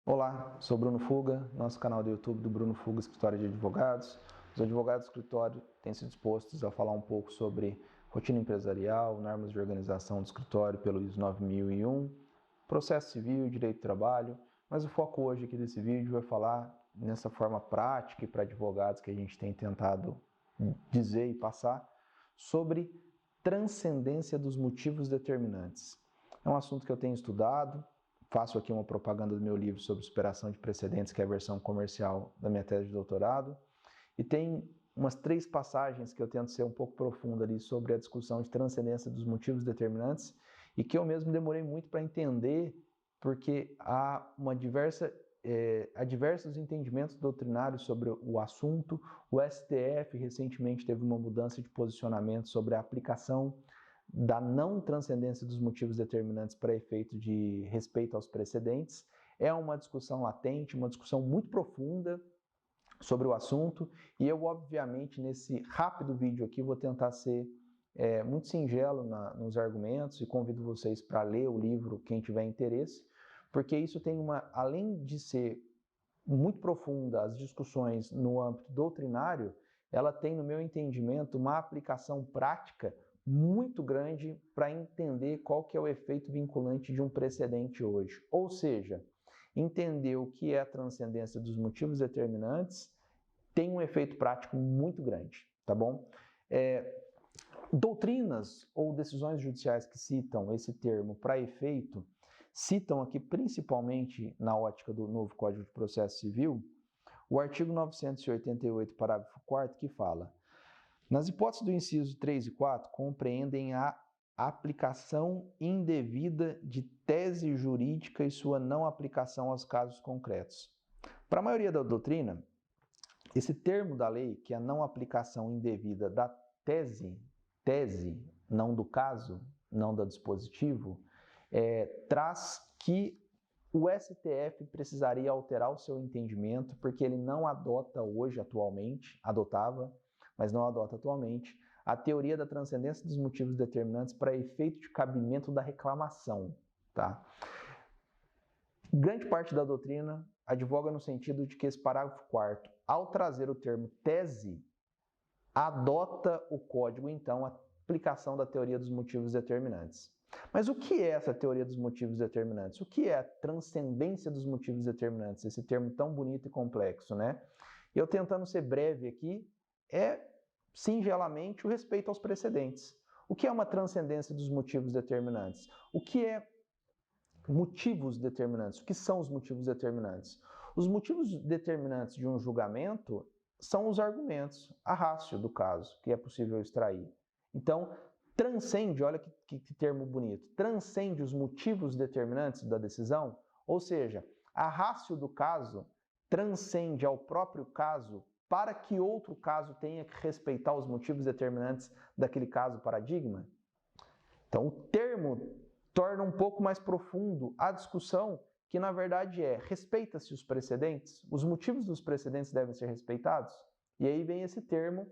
Olá, sou Bruno Fuga, nosso canal do YouTube do Bruno Fuga Escritório de Advogados. Os advogados do escritório têm se dispostos a falar um pouco sobre rotina empresarial, normas de organização do escritório pelo ISO 9001, processo civil, direito do trabalho, mas o foco hoje aqui desse vídeo vai falar nessa forma prática e para advogados que a gente tem tentado dizer e passar sobre transcendência dos motivos determinantes. É um assunto que eu tenho estudado. Faço aqui uma propaganda do meu livro sobre superação de precedentes, que é a versão comercial da minha tese de doutorado. E tem umas 3 passagens que eu tento ser um pouco profundo ali sobre a discussão de transcendência dos motivos determinantes e que eu mesmo demorei muito para entender, porque há diversos entendimentos doutrinários sobre o assunto. O STF recentemente teve uma mudança de posicionamento sobre a aplicação da não transcendência dos motivos determinantes para efeito de respeito aos precedentes. É uma discussão latente, uma discussão muito profunda sobre o assunto, e eu, obviamente, nesse rápido vídeo aqui, vou tentar ser muito singelo nos argumentos e convido vocês para ler o livro, quem tiver interesse, porque isso tem além de ser muito profunda as discussões no âmbito doutrinário, ela tem, no meu entendimento, uma aplicação prática muito grande para entender qual que é o efeito vinculante de um precedente hoje. Ou seja, entender o que é a transcendência dos motivos determinantes tem um efeito prático muito grande, tá bom? Doutrinas ou decisões judiciais que citam esse termo para efeito, citam aqui principalmente na ótica do novo Código de Processo Civil, o artigo 988, parágrafo 4º, que fala: nas hipóteses do inciso 3 e 4, compreendem a aplicação indevida de tese jurídica e sua não aplicação aos casos concretos. Para a maioria da doutrina, esse termo da lei, que é a não aplicação indevida da tese, não do caso, não do dispositivo, traz que o STF precisaria alterar o seu entendimento, porque ele não adota hoje, atualmente, adotava, mas não adota atualmente, a teoria da transcendência dos motivos determinantes para efeito de cabimento da reclamação. Tá? Grande parte da doutrina advoga no sentido de que esse parágrafo 4º, ao trazer o termo tese, adota o código, então, a aplicação da teoria dos motivos determinantes. Mas o que é essa teoria dos motivos determinantes? O que é a transcendência dos motivos determinantes? Esse termo tão bonito e complexo, né? Eu tentando ser breve aqui, singelamente o respeito aos precedentes. O que é uma transcendência dos motivos determinantes? O que é motivos determinantes? O que são os motivos determinantes? Os motivos determinantes de um julgamento são os argumentos, a ratio do caso, que é possível extrair. Então, transcende, olha que termo bonito, transcende os motivos determinantes da decisão, ou seja, a ratio do caso transcende ao próprio caso para que outro caso tenha que respeitar os motivos determinantes daquele caso paradigma. Então, o termo torna um pouco mais profundo a discussão, que na verdade respeita-se os precedentes? Os motivos dos precedentes devem ser respeitados? E aí vem esse termo,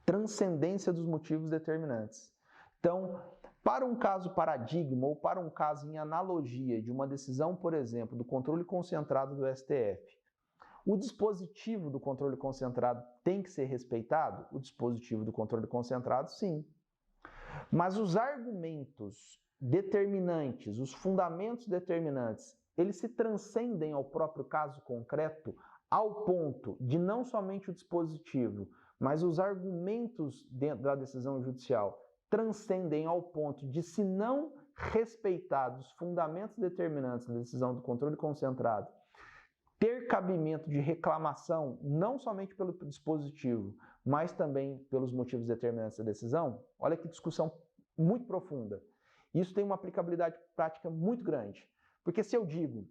transcendência dos motivos determinantes. Então, para um caso paradigma ou para um caso em analogia de uma decisão, por exemplo, do controle concentrado do STF, o dispositivo do controle concentrado tem que ser respeitado? O dispositivo do controle concentrado, sim. Mas os argumentos determinantes, os fundamentos determinantes, eles se transcendem ao próprio caso concreto, ao ponto de não somente o dispositivo, mas os argumentos dentro da decisão judicial transcendem ao ponto de, se não respeitados os fundamentos determinantes da decisão do controle concentrado, ter cabimento de reclamação, não somente pelo dispositivo, mas também pelos motivos determinantes da decisão. Olha que discussão muito profunda. Isso tem uma aplicabilidade prática muito grande, porque se eu digo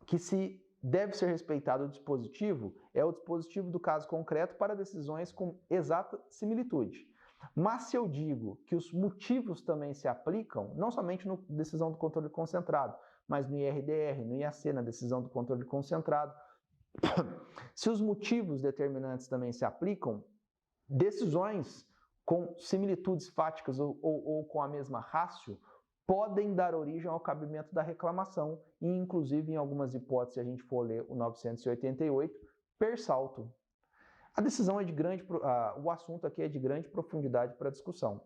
que se deve ser respeitado o dispositivo, é o dispositivo do caso concreto para decisões com exata similitude. Mas se eu digo que os motivos também se aplicam, não somente na decisão do controle concentrado, mas no IRDR, no IAC, na decisão do controle concentrado, se os motivos determinantes também se aplicam, decisões com similitudes fáticas ou com a mesma ratio podem dar origem ao cabimento da reclamação e, inclusive, em algumas hipóteses, se a gente for ler o 988, per salto. A decisão é de o assunto aqui é de grande profundidade para a discussão.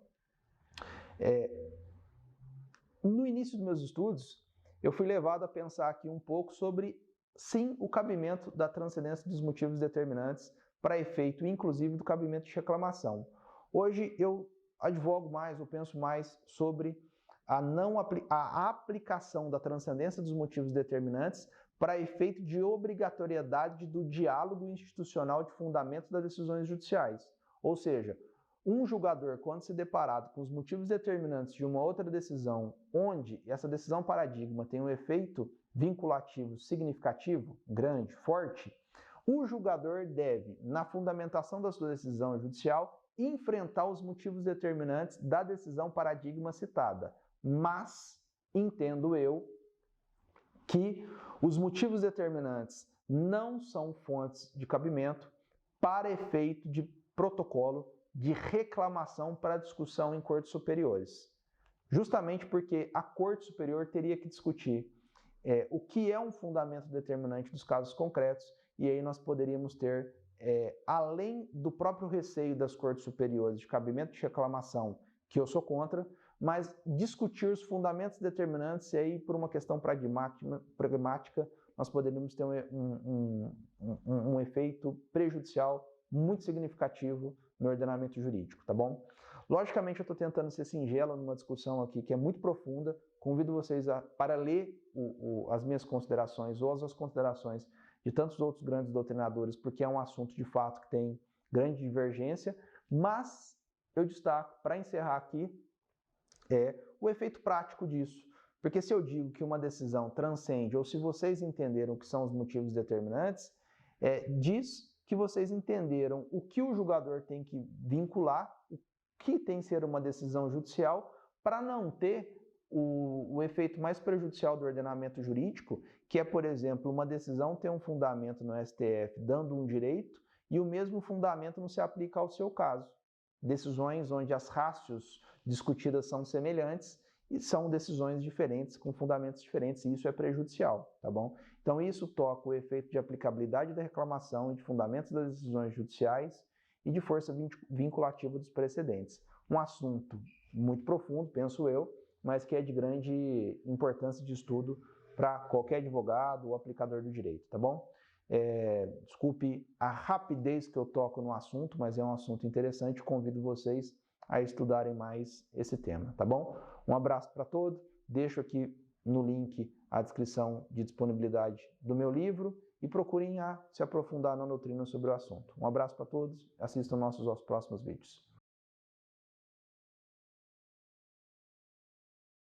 No início dos meus estudos, eu fui levado a pensar aqui um pouco sobre, sim, o cabimento da transcendência dos motivos determinantes para efeito, inclusive, do cabimento de reclamação. Hoje eu advogo mais, eu penso mais sobre a aplicação da transcendência dos motivos determinantes para efeito de obrigatoriedade do diálogo institucional de fundamento das decisões judiciais. Ou seja, um julgador, quando se deparado com os motivos determinantes de uma outra decisão, onde essa decisão paradigma tem um efeito vinculativo significativo, grande, forte, o julgador deve, na fundamentação da sua decisão judicial, enfrentar os motivos determinantes da decisão paradigma citada. Mas, entendo eu, que os motivos determinantes não são fontes de cabimento para efeito de protocolo de reclamação para discussão em cortes superiores. Justamente porque a Corte Superior teria que discutir o que é um fundamento determinante dos casos concretos, e aí nós poderíamos ter, além do próprio receio das Cortes Superiores de cabimento de reclamação, que eu sou contra, mas discutir os fundamentos determinantes, e aí por uma questão pragmática nós poderíamos ter um efeito prejudicial muito significativo no ordenamento jurídico, tá bom? Logicamente eu estou tentando ser singelo numa discussão aqui que é muito profunda, convido vocês para ler as minhas considerações ou as considerações de tantos outros grandes doutrinadores, porque é um assunto de fato que tem grande divergência, mas eu destaco, para encerrar aqui, o efeito prático disso. Porque se eu digo que uma decisão transcende, ou se vocês entenderam o que são os motivos determinantes, diz que vocês entenderam o que o julgador tem que vincular, o que tem que ser uma decisão judicial, para não ter o efeito mais prejudicial do ordenamento jurídico, que é, por exemplo, uma decisão ter um fundamento no STF dando um direito e o mesmo fundamento não se aplica ao seu caso. Decisões onde as rácios discutidas são semelhantes e são decisões diferentes, com fundamentos diferentes, e isso é prejudicial, tá bom? Então isso toca o efeito de aplicabilidade da reclamação e de fundamentos das decisões judiciais e de força vinculativa dos precedentes. Um assunto muito profundo, penso eu, mas que é de grande importância de estudo para qualquer advogado ou aplicador do direito, tá bom? Desculpe a rapidez que eu toco no assunto, mas é um assunto interessante, convido vocês a estudarem mais esse tema, tá bom? Um abraço para todos, deixo aqui no link a descrição de disponibilidade do meu livro e procurem se aprofundar na doutrina sobre o assunto. Um abraço para todos, assistam aos próximos vídeos.